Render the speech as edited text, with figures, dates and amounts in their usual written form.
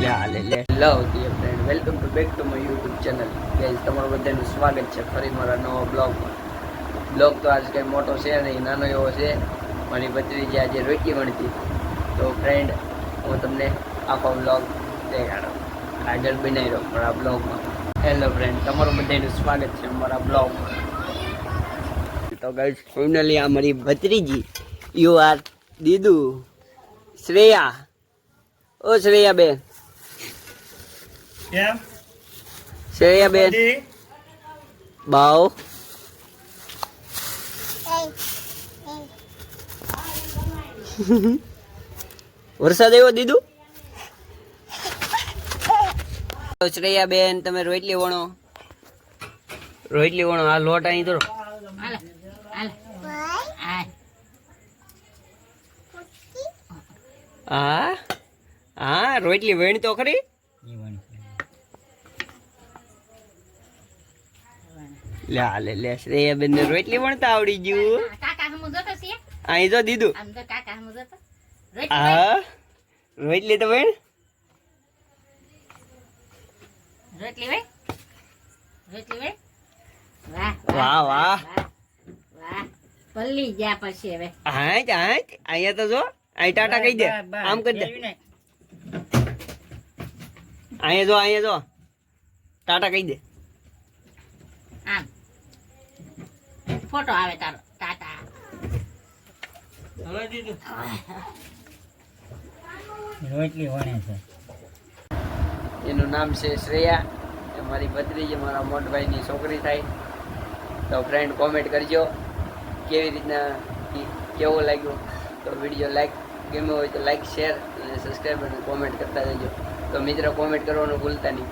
Hello dear friend, welcome to back to my YouTube channel. Guys, તમારું બધાનું સ્વાગત છે ફરી મારા નવા બ્લોગમાં. બ્લોગ તો આજ કંઈ મોટો છે નહીં, નાનો એવો છે. મારી ભત્રીજી આજે રોટલી વણતી, તો ફ્રેન્ડ હું તમને આખો બ્લોગ દેખાડો, આગળ બનાવી રહ્યો મારા બ્લોગમાં. હેલો ફ્રેન્ડ, તમારું બધાનું સ્વાગત છે મારા બ્લોગમાં. તો ગાઈઝ, ફાઇનલી આ મારી ભત્રીજી, યુ આર દીદુ શ્રેયા. ઓ શ્રેયા બેન, કેમ શ્રેયા બેન બાવ વરસાદ આવ્યો દીદુ. શ્રેયા બેન, તમે રોટલી વણો, રોટલી વણો. આ લોટ અહીં ધરો. હા હા, રોટલી વણી તો ખરી. લે શ્રેયા બેન ને રોટલી વણતા આવડી ગયું. અહીં જો દીધું. હા, રોટલી તો વણ. વાહ વાહ. પલ્લી ગયા પછી હવે હા અહીંયા તો જો, અહીં ટાટા કહી દે, આમ કરી દે. અહીંયા જો ટાટા કહી દે. આમ ફોટો આવે તારો ટાટા. રોટલી વણે છે. એનું નામ છે શ્રેયા. એ મારી ભત્રીજી, મારા મોટભાઈની છોકરી થાય. તો ફ્રેન્ડ કોમેન્ટ કરજો કેવી રીતના, કેવું લાગ્યું. તો વિડીયો લાઈક ગમ્યો હોય તો લાઈક, શેર અને સબસ્ક્રાઈબ અને કોમેન્ટ કરતા જજો. તો મિત્રો, કોમેન્ટ કરવાનું ભૂલતા નહીં.